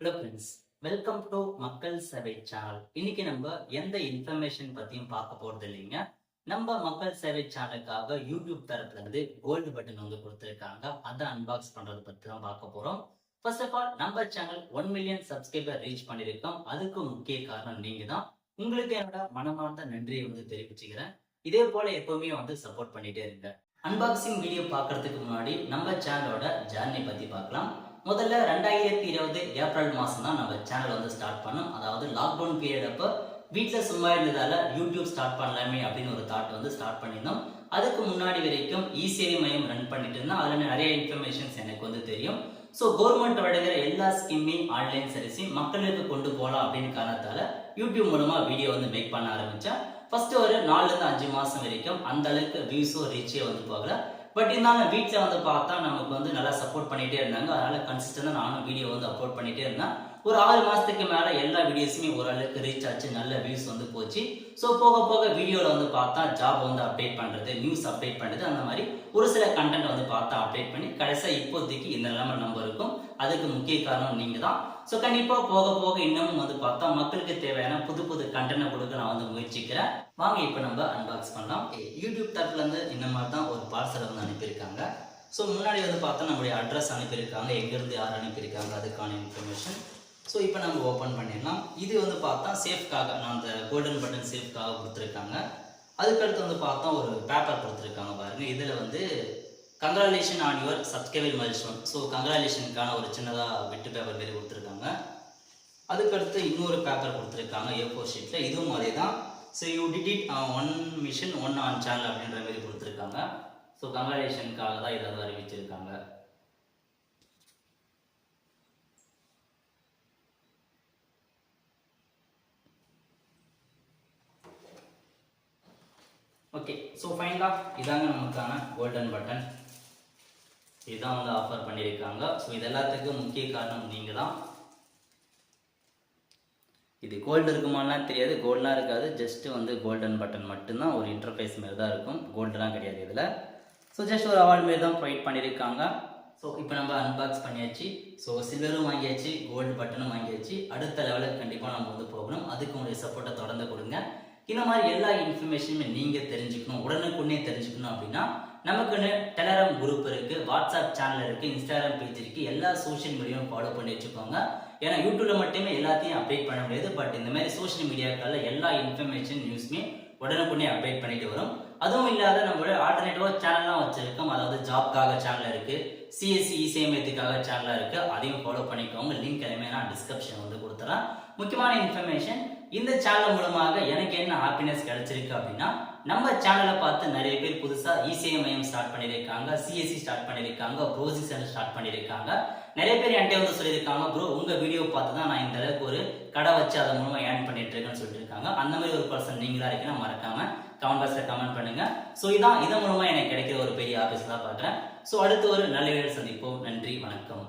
Hello friends, welcome to மக்கள் சேவை channel. இன்னைக்கு நம்ம எந்த இன்ஃபர்மேஷன் பத்தியும் பார்க்க போறது இல்லைங்க. நம்ம மக்கள் சேவை சேனலுக்காக யூடியூப் தரப்புல இருந்து கோல்டு பட்டன் வந்து கொடுத்துருக்காங்க. அதை அன்பாக்ஸ் பண்றது பத்தி தான் பார்க்க போறோம். ஃபர்ஸ்ட் ஆஃப் ஆல், நம்ம சேனல் 1 மில்லியன் சப்ஸ்கிரைபர் ரீச் பண்ணியிருக்கோம். அதுக்கு முக்கிய காரணம் நீங்க தான். உங்களுக்கு என்னோட மனமார்ந்த நன்றியை வந்து தெரிவிச்சுக்கிறேன். இதே போல எப்பவுமே வந்து சப்போர்ட் பண்ணிட்டே இருங்க. அன்பாக்சிங் வீடியோ பார்க்கறதுக்கு முன்னாடி நம்ம சேனலோட ஜர்னி பத்தி பார்க்கலாம். முதல்ல 2020 ஏப்ரல் மாசம் தான் நம்ம சேனல் வந்து ஸ்டார்ட் பண்ணோம். அதாவது லாக்டவுன் பீரியட் அப்போ வீட்டில் சும்மா இருந்ததால யூடியூப் ஸ்டார்ட் பண்ணலாமே அப்படின்னு ஒரு தாட் வந்து ஸ்டார்ட் பண்ணியிருந்தோம். அதுக்கு முன்னாடி வரைக்கும் இ-சேவை மையம் ரன் பண்ணிட்டு இருந்தோம். அதில் நிறைய இன்ஃபர்மேஷன்ஸ் எனக்கு வந்து தெரியும். ஸோ கவர்மெண்ட் வழங்குற எல்லா ஸ்கீமையும் ஆன்லைன் சர்வீஸையும் மக்களுக்கு கொண்டு போகலாம் அப்படின்னு காரணத்தால யூடியூப் மூலமா வீடியோ வந்து மேக் பண்ண ஆரம்பிச்சேன். ஃபர்ஸ்ட் ஒரு 4 இருந்து 5 மாசம் வரைக்கும் அந்த அளவுக்கு வியூஸோ ரீச்சே வந்து போகல. பட் இருந்தாலும் வீட்டில் வந்து பார்த்தா நமக்கு வந்து நல்லா சப்போர்ட் பண்ணிட்டே இருந்தாங்க. அதனால கன்சிஸ்டண்டாக நானும் வீடியோ வந்து அப்லோட் பண்ணிட்டே இருந்தேன். ஒரு 6 மாசத்துக்கு மேலே எல்லா வீடியோஸுமே ஓரளவுக்கு ரீச் ஆச்சு, நல்ல வியூஸ் வந்து போச்சு. ஸோ போக போக வீடியோவில் வந்து பார்த்தா ஜாப் வந்து அப்டேட் பண்ணுறது, நியூஸ் அப்டேட் பண்ணுறது, அந்த மாதிரி ஒரு சில கண்டென்ட் வந்து பார்த்தா அப்டேட் பண்ணி கடைசியாக இப்போதைக்கு இந்த நிலைமை நம்ம இருக்கும். அதுக்கு முக்கிய காரணம் நீங்கள் தான். ஸோ கண்டிப்பாக போக போக இன்னமும் வந்து பார்த்தா மக்களுக்கு தேவையான புது புது கண்டென்ட் கொடுக்க நான் வந்து முயற்சிக்கிறேன். வாங்க இப்போ நம்ம அன்பாக்ஸ் பண்ணலாம். யூடியூப் தரப்புல இருந்து இந்த மாதிரி தான் ஒரு பார்சலை வந்து அனுப்பியிருக்காங்க. ஸோ முன்னாடி வந்து பார்த்தா நம்மளுடைய அட்ரஸ் அனுப்பியிருக்காங்க, எங்கேருந்து யார் அனுப்பியிருக்காங்க அதுக்கான இன்ஃபர்மேஷன். ஸோ இப்போ நம்ம ஓப்பன் பண்ணிடலாம். இது வந்து பார்த்தா சேஃப்காக, நான் அந்த கோல்டன் பட்டன் சேஃப்காக கொடுத்துருக்காங்க. அதுக்கடுத்து வந்து பார்த்தா ஒரு பேப்பர் கொடுத்துருக்காங்க பாருங்க. இதில் வந்து congratulation on your subscriber milestone. So கங்க்ராலேஷனுக்கான ஒரு சின்னதாக பிட்டு பேப்பர் மாரி கொடுத்துருக்காங்க. அதுக்கடுத்து இன்னொரு பேப்பர் கொடுத்துருக்காங்க A4 ஷீட்டில். இதுவும் அதே தான். So you did it 1 mission 1 on channel அப்படின்ற மாதிரி கொடுத்துருக்காங்க. ஸோ கங்க்ராலேஷனுக்காக தான் இதை வந்து அறிவிச்சிருக்காங்க. ஓகே, ஸோ ஃபைனலாக இதாங்க நமக்கான கோல்டன் பட்டன். இதுதான் வந்து ஆஃபர் பண்ணியிருக்காங்க. ஸோ இது எல்லாத்துக்கும் முக்கிய காரணம் நீங்கள் தான். இது கோல்டு இருக்குமாலாம் தெரியாது, கோல்டெலாம் இருக்காது. ஜஸ்ட்டு வந்து கோல்டன் பட்டன் மட்டும்தான், ஒரு இன்டர்ஃபேஸ் மாரி தான் இருக்கும். கோல்டுலாம் கிடையாது இதில். ஸோ ஜஸ்ட் ஒரு அவார்டு மாரி தான் ப்ரொவைட் பண்ணியிருக்காங்க. ஸோ இப்போ நம்ம அன்பாக்ஸ் பண்ணியாச்சு. ஸோ சில்வரும் வாங்கியாச்சு, கோல்டு பட்டனும் வாங்கியாச்சு. அடுத்த லெவலுக்கு கண்டிப்பாக நம்ம வந்து போகணும். அதுக்கு உங்களுடைய சப்போர்ட்டை தொடர்ந்து கொடுங்க. இந்த மாதிரி எல்லா இன்ஃபர்மேஷனுமே நீங்கள் தெரிஞ்சுக்கணும், உடனுக்குடனே தெரிஞ்சுக்கணும் அப்படின்னா நமக்குன்னு டெலகிராம் குரூப் இருக்குது, வாட்ஸ்அப் சேனல் இருக்குது, இன்ஸ்டாகிராம் பேஜ் இருக்குது. எல்லா சோஷியல் மீடியாவும் ஃபாலோ பண்ணி வச்சுக்கோங்க. ஏன்னா யூடியூப்ல மட்டுமே எல்லாத்தையும் அப்டேட் பண்ண முடியாது. பட் இந்த மாதிரி சோஷியல் மீடியாக்களில் எல்லா இன்ஃபர்மேஷன் நியூஸுமே உடனுக்குடனே அப்டேட் பண்ணிட்டு வரும். அதுவும் இல்லாத நம்மளோட ஆல்டர்னேட்டிவாக சேனல்லாம் வச்சிருக்கோம். அதாவது ஜாப்காக சேனல் இருக்குது, சிஎஸ்சி இசையமைத்துக்காக சேனலாக இருக்குது. அதையும் ஃபாலோ பண்ணிக்கோங்க. லிங்க் எல்லாமே நான் டிஸ்கிரிப்ஷன் வந்து கொடுத்துறேன். முக்கியமான இன்ஃபர்மேஷன், இந்த சேனல் மூலமாக எனக்கு என்ன ஹாப்பினஸ் கிடைச்சிருக்கு அப்படின்னா, நம்ம சேனலை பார்த்து நிறைய பேர் புதுசாக இசேவை மையம் ஸ்டார்ட் பண்ணியிருக்காங்க, சிஎஸ்சி ஸ்டார்ட் பண்ணியிருக்காங்க, ப்ரோசிங் சென்டர் ஸ்டார்ட் பண்ணியிருக்காங்க. நிறைய பேர் என்கிட்ட வந்து சொல்லியிருக்காங்க, ப்ரோ உங்கள் வீடியோ பார்த்து தான் நான் இந்த அளவுக்கு ஒரு கடை வச்சு அதன் மூலமாக ஏர்ன் பண்ணிட்டு இருக்கேன்னு சொல்லிட்டு இருக்காங்க. அந்த மாதிரி ஒரு பர்சன் நீங்களா இருக்கீங்கன்னா மறக்காம கமெண்ட் பாக்ஸில் கமெண்ட் பண்ணுங்க. ஸோ இதன் மூலமாக எனக்கு கிடைக்கிற ஒரு பெரிய ஆஃபீஸ் தான் பார்க்குறேன். ஸோ அடுத்து ஒரு நல்ல வீடியோ சந்திப்போம். நன்றி, வணக்கம்.